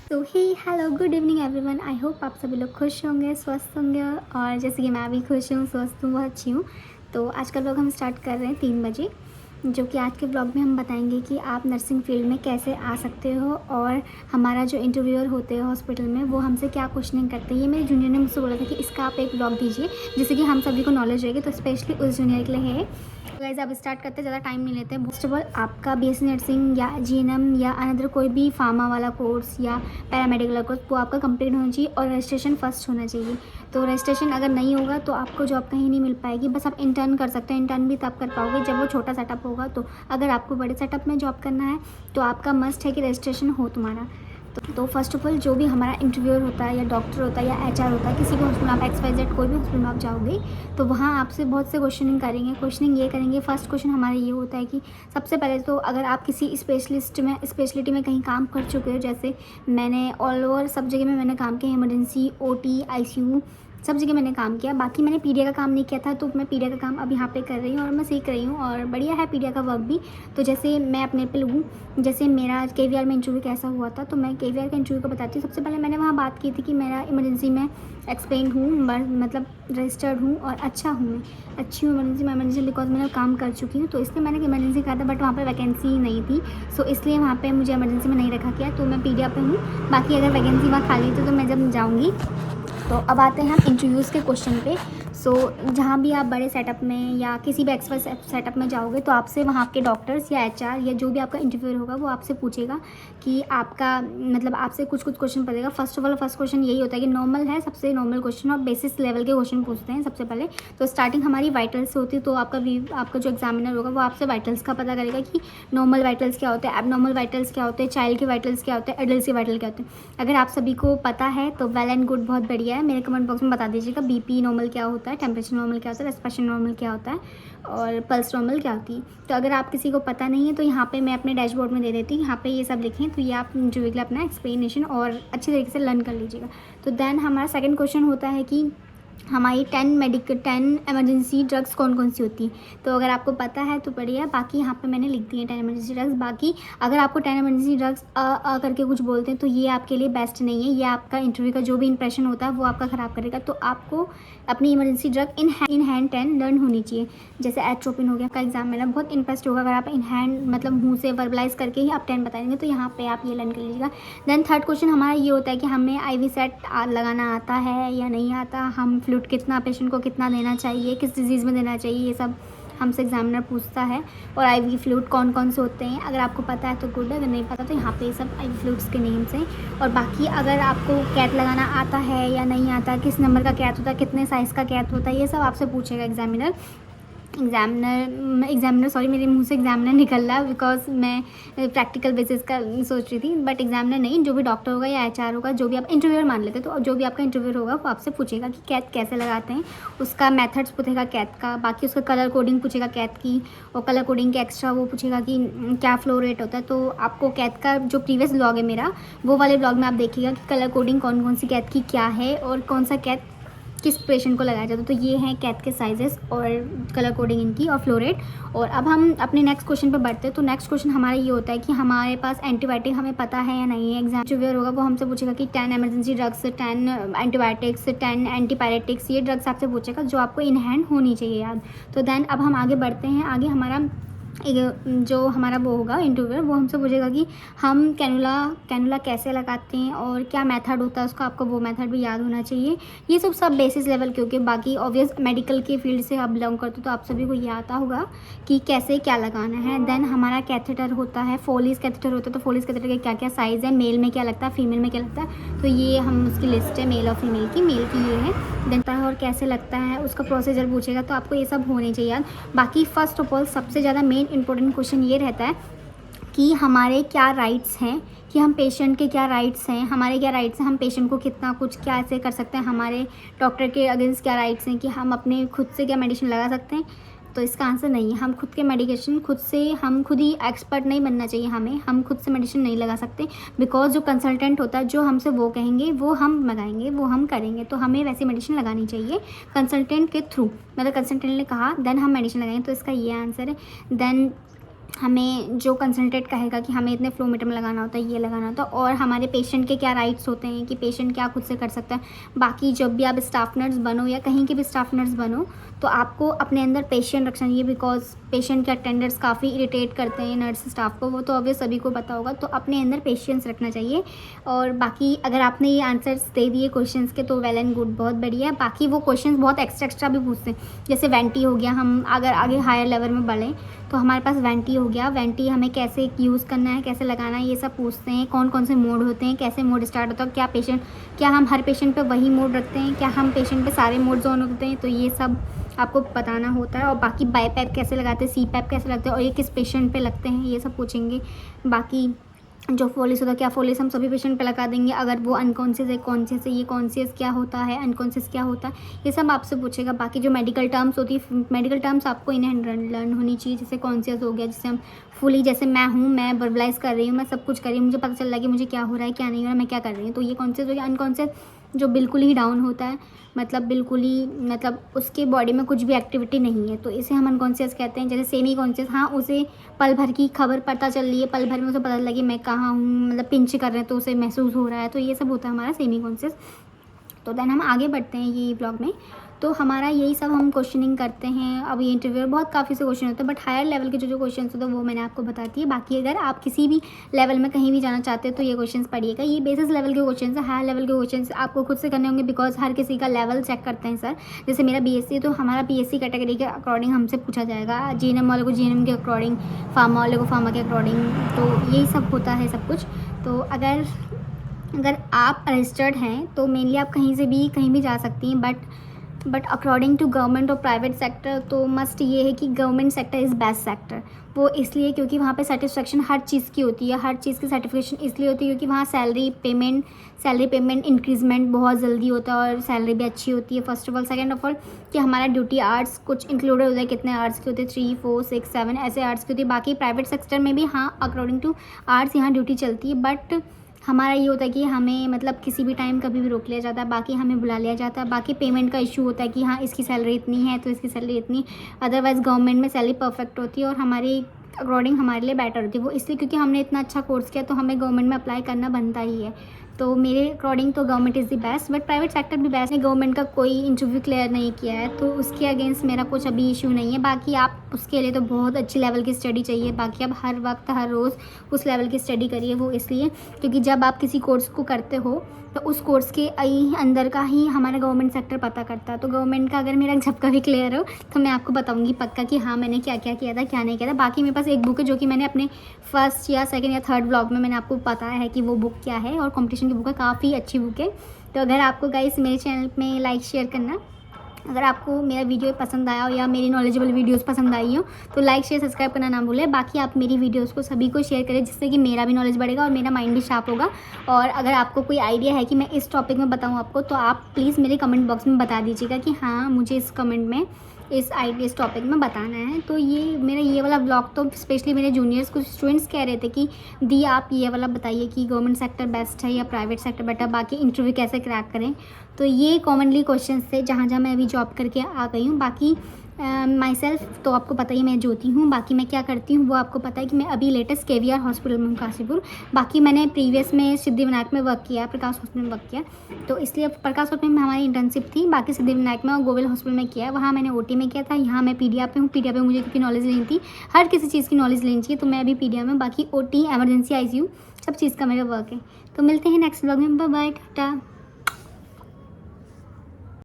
तो hey hello good evening everyone. I hope आप सभी लोग खुश होंगे, स्वस्थ होंगे, और जैसे कि मैं भी खुश हूँ, स्वस्थ हूँ, बहुत अच्छी हूँ। तो आज का व्लॉग हम स्टार्ट कर रहे हैं 3 बजे, जो कि आज के व्लॉग में हम बताएंगे कि आप नर्सिंग फील्ड में कैसे आ सकते हो, और हमारा जो इंटरव्यूअर होते हैं हॉस्पिटल में वो हमसे क्या क्वेश्चनिंग करते हैं। ये मेरे जूनियर ने मुझसे बोला था कि इसका आप एक व्लॉग दीजिए जिससे कि हम सभी को नॉलेज रहेगी, तो स्पेशली उस जूनियर के लिए है। गाइस अब स्टार्ट करते हैं, ज़्यादा टाइम नहीं लेते। फर्स्ट ऑफ ऑल आपका बीएससी नर्सिंग या जीएनएम या अनदर कोई भी फार्मा वाला कोर्स या पैरामेडिकल कोर्स वो आपका कंप्लीट होना चाहिए, और रजिस्ट्रेशन फर्स्ट होना चाहिए। तो रजिस्ट्रेशन अगर नहीं होगा तो आपको जॉब कहीं नहीं मिल पाएगी। बस आप इंटर्न कर सकते हैं, इंटर्न भी तब कर पाओगे जब वो छोटा सेटअप होगा। तो अगर आपको बड़े सेटअप में जॉब करना है तो आपका मस्ट है कि रजिस्ट्रेशन हो तुम्हारा। तो फर्स्ट ऑफ ऑल जो भी हमारा इंटरव्यूअर होता है या डॉक्टर होता है या एचआर होता है, किसी भी हॉस्पिटल में आप XYZ कोई भी हॉस्पिटल में आप जाओगे तो वहाँ आपसे बहुत से क्वेश्चनिंग करेंगे। क्वेश्चनिंग ये करेंगे, फर्स्ट क्वेश्चन हमारा ये होता है कि सबसे पहले तो अगर आप किसी स्पेशलिटी में कहीं काम कर चुके हो, जैसे मैंने ऑल ओवर सब जगह में मैंने काम किया, इमरजेंसी, OT, ICU सब जगह मैंने काम किया। बाकी मैंने पीडिया का काम नहीं किया था, तो मैं पीडिया का काम अब यहाँ पे कर रही हूँ और मैं सीख रही हूँ, और बढ़िया है पीडिया का वर्क भी। तो जैसे मैं अपने पे लूँ, जैसे मेरा KVR में इंटरव्यू कैसा हुआ था, तो मैं KVR का इंटरव्यू को बताती हूँ। सबसे पहले मैंने वहाँ बात की थी कि मेरा इमरजेंसी में एक्सपेंड हूँ, मतलब रजिस्टर्ड हूँ और अच्छा हूँ, मैं अच्छी हूँ इमरजेंसी बिकॉज मैंने काम कर चुकी हूँ। तो इसलिए मैंने इमरजेंसी कहा था, बट वहाँ पर वैकेंसी नहीं थी, सो इसलिए वहाँ पर मुझे इमरजेंसी में नहीं रखा गया। तो मैं पीडिया पे हूँ। बाकी अगर वैकेंसी वहाँ खाली थी तो मैं जब जाऊँगी। तो अब आते हैं हम इंटरव्यूज़ के क्वेश्चन पे। सो जहाँ भी आप बड़े सेटअप में या किसी भी एक्सपर्ट सेटअप में जाओगे तो आपसे वहाँ के डॉक्टर्स या HR या जो भी आपका इंटरव्यूअर होगा वो आपसे पूछेगा कि आपका मतलब आपसे कुछ क्वेश्चन पड़ेगा। First of all first question यही होता है कि नॉर्मल है, सबसे नॉर्मल क्वेश्चन, और बेसिस लेवल के क्वेश्चन पूछते हैं सबसे पहले। तो स्टार्टिंग हमारी वाइटल्स से होती है, तो आपका जो एग्जामिनर होगा वो आपसे वाइटल्स का पता करेगा कि नॉर्मल वाइटल्स क्या होते हैं, एबनॉर्मल वाइटल्स क्या होते हैं, चाइल्ड के वाइटल्स क्या होते हैं, एडल्ट के वाइटल क्या होते हैं। अगर आप सभी को पता है तो वेल एंड गुड, बहुत बढ़िया है। मेरे कमेंट बॉक्स में बता दीजिएगा BP नॉर्मल क्या होता है, टेम्परेचर नॉर्मल क्या होता है, रेस्पिरेशन नॉर्मल क्या होता है, और पल्स नॉर्मल क्या होती है। तो अगर आप किसी को पता नहीं है तो यहाँ पे मैं अपने डैशबोर्ड में दे देती हूँ, यहाँ पे ये सब लिखें, तो ये आप जो के लिए अपना एक्सप्लेनेशन और अच्छी तरीके से लर्न कर लीजिएगा। तो देन हमारा सेकंड क्वेश्चन होता है कि हमारी 10 एमरजेंसी ड्रग्स कौन कौन सी होती हैं। तो अगर आपको पता है तो बढ़िया, बाकी यहाँ पे मैंने लिख दी है 10 एमरजेंसी ड्रग्स। बाकी अगर आपको 10 एमरजेंसी ड्रग्स करके कुछ बोलते हैं तो ये आपके लिए बेस्ट नहीं है, ये आपका इंटरव्यू का जो भी इंप्रेशन होता है वो आपका ख़राब करेगा। तो आपको अपनी emergency drug in hand 10 learn होनी चाहिए। जैसे एट्रोपिन हो गया, आपका एग्जाम में ना बहुत इंटरेस्ट होगा अगर आप इन हैंड मतलब मुँह से वर्बलाइज करके ही आप 10 बताएंगे, तो यहाँ पर आप ये लर्न कर लीजिएगा। देन थर्ड क्वेश्चन हमारा ये होता है कि हमें IV सेट लगाना आता है या नहीं आता, हम फ्लूइड कितना पेशेंट को कितना देना चाहिए, किस डिज़ीज़ में देना चाहिए, ये सब हमसे एग्जामिनर पूछता है। और IV फ्लूइड कौन कौन से होते हैं, अगर आपको पता है तो गुड है, अगर नहीं पता तो यहाँ पे सब IV फ्लूइड्स के नेम्स हैं। और बाकी अगर आपको कैथ लगाना आता है या नहीं आता, किस नंबर का कैथ होता है, कितने साइज़ का कैथ होता है, ये सब आपसे पूछेगा एग्जामिनर। सॉरी, मेरे मुंह से एग्जामिनर निकल रहा है बिकॉज मैं प्रैक्टिकल बेसिस का सोच रही थी, बट एग्जामिनर नहीं, जो भी डॉक्टर होगा या HR होगा, जो भी आप इंटरव्यूअर मान लेते तो जो भी आपका इंटरव्यूअर होगा वो आपसे पूछेगा कि कैथ कैसे लगाते हैं, उसका मेथड्स पूछेगा कैथ का। बाकी उसका कलर कोडिंग पूछेगा कैथ की, और कलर कोडिंग के एक्स्ट्रा वो पूछेगा कि क्या फ्लो रेट होता है। तो आपको कैथ का जो प्रीवियस ब्लॉग है मेरा, वो वाले ब्लॉग में आप देखिएगा कि कलर कोडिंग कौन कौन सी कैथ की क्या है और कौन सा कैथ किस पेशेंट को लगाया जाता है। तो ये हैं कैथ के साइजेस और कलर कोडिंग इनकी और फ्लो रेट। और अब हम अपने नेक्स्ट क्वेश्चन पर बढ़ते हैं। तो नेक्स्ट क्वेश्चन हमारा ये होता है कि हमारे पास एंटीबायोटिक हमें पता है या नहीं है। एग्जाम जो वेयर होगा वो हमसे पूछेगा कि 10 एमरजेंसी ड्रग्स, 10 एंटीबायोटिक्स, 10 एंटीपायरेटिक्स, ये ड्रग्स आपसे पूछेगा जो आपको इन हैंड होनी चाहिए याद। तो देन अब हम आगे बढ़ते हैं। आगे हमारा जो हमारा वो होगा इंटरव्यूअर, वो हमसे पूछेगा कि हम कैनुला कैसे लगाते हैं और क्या मेथड होता है उसका, आपको वो मेथड भी याद होना चाहिए। ये सब बेसिस लेवल के होके, बाकी ऑब्वियस मेडिकल के फील्ड से आप बिलोंग करते हो तो आप सभी को ये आता होगा कि कैसे क्या लगाना है। देन हमारा कैथेटर होता है, फोलिस कैथेटर होता है। तो फोलिस कैथेटर के क्या क्या साइज़ है, मेल में क्या लगता है, फीमेल में क्या लगता है, तो ये हम उसकी लिस्ट है मेल और फीमेल की। मेल की ये है। देन और कैसे लगता है उसका प्रोसीजर पूछेगा, तो आपको ये सब होने चाहिए याद। बाकी फर्स्ट ऑफ ऑल सबसे ज़्यादा मेन इंपॉर्टेंट क्वेश्चन ये रहता है कि हमारे क्या राइट्स हैं, कि हम पेशेंट के क्या राइट्स हैं, हमारे क्या राइट्स हैं, हम पेशेंट को कितना कुछ क्या ऐसे कर सकते हैं, हमारे डॉक्टर के अगेंस्ट क्या राइट्स हैं, कि हम अपने खुद से क्या मेडिसिन लगा सकते हैं। तो इसका आंसर नहीं है, हम खुद के मेडिकेशन हम खुद ही एक्सपर्ट नहीं बनना चाहिए हमें, हम खुद से मेडिसिन नहीं लगा सकते, बिकॉज जो कंसल्टेंट होता है जो हमसे वो कहेंगे वो हम लगाएंगे, वो हम करेंगे। तो हमें वैसी मेडिसिन लगानी चाहिए कंसल्टेंट के थ्रू, मतलब कंसल्टेंट ने कहा देन हम मेडिसिन लगाएंगे। तो इसका ये आंसर है। देन हमें जो कंसल्टेंट कहेगा कि हमें इतने फ्लोमीटर में लगाना होता है, ये लगाना होता है, और हमारे पेशेंट के क्या राइट्स होते हैं कि पेशेंट क्या खुद से कर सकता है। बाकी जब भी आप स्टाफ नर्स बनो या कहीं के भी स्टाफ नर्स बनो तो आपको अपने अंदर पेशेंट रखना चाहिए, बिकॉज पेशेंट के अटेंडर्स काफ़ी इरिटेट करते हैं नर्स स्टाफ को, वो तो ऑब्वियस सभी को पता होगा। तो अपने अंदर पेशेंस रखना चाहिए। और बाकी अगर आपने ये आंसर्स दे दिए क्वेश्चंस के तो वेल एंड गुड, बहुत बढ़िया। बाकी वो क्वेश्चंस बहुत एक्स्ट्रा भी पूछते हैं, जैसे वेंटी हो गया, हम अगर आगे हायर लेवल में बढ़ें तो हमारे पास वेंटी हो गया, वेंटी हमें कैसे यूज़ करना है, कैसे लगाना है, ये सब पूछते हैं। कौन कौन से मोड होते हैं, कैसे मोड स्टार्ट होता है, क्या हम हर पेशेंट पे वही मोड रखते हैं, क्या हम पेशेंट पे सारे मोड्स ऑन होते हैं, तो ये सब आपको बताना होता है। और बाकी बाई पैप कैसे लगाते हैं, सी पैप कैसे लगते हैं और ये किस पेशेंट पे लगते हैं, ये सब पूछेंगे। बाकी जो फोलिस होता है, क्या फोलिस हम सभी पेशेंट पे लगा देंगे अगर वो अनकॉन्शियस है, कॉन्शियस है, ये कॉन्शियस क्या होता है, अनकॉन्शियस क्या होता है, ये सब आपसे पूछेगा। बाकी जो मेडिकल टर्म्स होती है, मेडिकल टर्म्स आपको इन्हें लर्न होनी चाहिए, जैसे कॉन्शियस हो गया, जैसे हम फुली, जैसे मैं हूँ, मैं वर्बलाइज कर रही हूँ, मैं सब कुछ कर रही हूँ, मुझे पता चल रहा है कि मुझे क्या हो रहा है, क्या नहीं हो रहा है, मैं क्या कर रही हूँ, तो ये कॉन्शियस हो गया। अनकॉन्शियस जो बिल्कुल ही डाउन होता है, मतलब बिल्कुल ही, मतलब उसके बॉडी में कुछ भी एक्टिविटी नहीं है, तो इसे हम अनकॉन्शियस कहते हैं। जैसे सेमी कॉन्शियस, हाँ उसे पल भर की खबर पता चल रही है, पल भर में उसे पता लगे मैं कहाँ हूँ, मतलब पिंच कर रहे हैं तो उसे महसूस हो रहा है, तो ये सब होता है हमारा सेमी कॉन्शियस। तो देन हम आगे बढ़ते हैं ये ब्लॉग में। तो हमारा यही सब हम क्वेश्चनिंग करते हैं। अब ये इंटरव्यू बहुत काफ़ी से क्वेश्चन होते हैं, बट हायर लेवल के जो क्वेश्चन होते हैं वो मैंने आपको बताती है। बाकी अगर आप किसी भी लेवल में कहीं भी जाना चाहते हैं तो ये क्वेश्चन पढ़िएगा। ये बेसिस लेवल के क्वेश्चन है, हायर लेवल के क्वेश्चन आपको खुद से करने होंगे, बिकॉज हर किसी का लेवल चेक करते हैं सर। जैसे मेरा BSc, तो हमारा BSc कैटेगरी के अकॉर्डिंग हमसे पूछा जाएगा, GNM वाले को GNM के अकॉर्डिंग, फार्मा वाले को फार्मा के अकॉर्डिंग, तो यही सब होता है सब कुछ। तो अगर आप रजिस्टर्ड हैं तो मेनली आप कहीं भी जा सकती हैं, बट अकॉर्डिंग टू गवर्नमेंट और प्राइवेट सेक्टर तो मस्ट ये है कि government sector is best sector. वो इसलिए क्योंकि वहाँ पे सेटिस्फेक्शन हर चीज़ की होती है, हर चीज़ की सर्टिफिकेशन इसलिए होती है क्योंकि वहाँ सैलरी पेमेंट इंक्रीजमेंट बहुत जल्दी होता है और सैलरी भी अच्छी होती है, first of all. Second of all कि हमारा ड्यूटी आवर्स कुछ इंक्लूडेड होता है, कितने आवर्स के होते हैं, 3, 4, 6, 7 ऐसे आवर्स की होती है। बाकी प्राइवेट सेक्टर में भी हाँ अकॉर्डिंग टू आवर्स यहाँ ड्यूटी चलती है, बट हमारा ये होता है कि हमें मतलब किसी भी टाइम कभी भी रोक लिया जाता है, बाकी हमें बुला लिया जाता है। बाकी पेमेंट का इशू होता है कि हाँ इसकी सैलरी इतनी है तो इसकी सैलरी इतनी, अदरवाइज़ गवर्नमेंट में सैलरी परफेक्ट होती है और हमारी अकॉर्डिंग हमारे लिए बेटर होती है। वो इसलिए क्योंकि हमने इतना अच्छा कोर्स किया तो हमें गवर्नमेंट में अप्लाई करना बनता ही है। तो मेरे अकॉर्डिंग तो government is the best, but private sector भी बेस्ट है। गवर्नमेंट का कोई इंटरव्यू क्लियर नहीं किया है तो उसके अगेंस्ट मेरा कुछ अभी इशू नहीं है। बाकी आप उसके लिए तो बहुत अच्छी लेवल की स्टडी चाहिए, बाकी आप हर वक्त हर रोज़ उस लेवल की स्टडी करिए। वो इसलिए क्योंकि जब आप किसी कोर्स को करते हो तो उस कोर्स के अंदर का ही हमारा गवर्नमेंट सेक्टर पता करता है। तो गवर्नमेंट का अगर मेरा जब कभी क्लियर हो तो मैं आपको बताऊंगी पक्का कि हाँ मैंने क्या क्या किया था, क्या नहीं किया था। बाकी मेरे पास एक बुक है जो कि मैंने अपने फर्स्ट या सेकंड या थर्ड व्लॉग में मैंने आपको बताया है कि वो बुक क्या है, और कंपटीशन की बुक है, काफ़ी अच्छी बुक है। तो अगर आपको गाइस मेरे चैनल में लाइक शेयर करना, अगर आपको मेरा वीडियो पसंद आया हो या मेरी नॉलेजेबल वीडियोस पसंद आई हो तो लाइक शेयर सब्सक्राइब करना ना भूलें। बाकी आप मेरी वीडियोस को सभी को शेयर करें जिससे कि मेरा भी नॉलेज बढ़ेगा और मेरा माइंड भी शार्प होगा। और अगर आपको कोई आइडिया है कि मैं इस टॉपिक में बताऊं आपको तो आप प्लीज़ मेरे कमेंट बॉक्स में बता दीजिएगा कि हाँ मुझे इस कमेंट में इस टॉपिक में बताना है। तो ये मेरा ये वाला ब्लॉग तो स्पेशली मेरे जूनियर्स कुछ स्टूडेंट्स कह रहे थे कि दी आप ये वाला बताइए कि गवर्नमेंट सेक्टर बेस्ट है या प्राइवेट सेक्टर बेटर, बाकी इंटरव्यू कैसे क्रैक करें। तो ये कॉमनली क्वेश्चंस थे जहाँ मैं अभी जॉब करके आ गई हूँ। बाकी माई सेल्फ तो आपको पता ही मैं ज्योति हूँ। बाकी मैं क्या करती हूँ वो आपको पता है कि मैं अभी लेटेस्ट KVR हॉस्पिटल में हूँ काशीपुर। बाकी मैंने प्रीवियस में सिद्धिविनायक में वर्क किया, प्रकाश हॉस्पिटल में वर्क किया, तो इसलिए प्रकाश हॉस्पिटल में हमारी इंटर्नशिप थी। बाकी सिद्धिविनायक में और गोविल हॉस्पिटल में किया है, वहाँ मैंने OT में किया था। यहाँ मैं PDR पे हूँ। PDR पे मुझे क्योंकि नॉलेज लेनी थी, हर किसी चीज़ की नॉलेज लेनी चाहिए, तो मैं अभी PDR में। बाकी OT, एमरजेंसी, ICU सब चीज़ का मेरा वर्क है। तो मिलते हैं नेक्स्ट ब्लॉग में। Bye bye, Tata.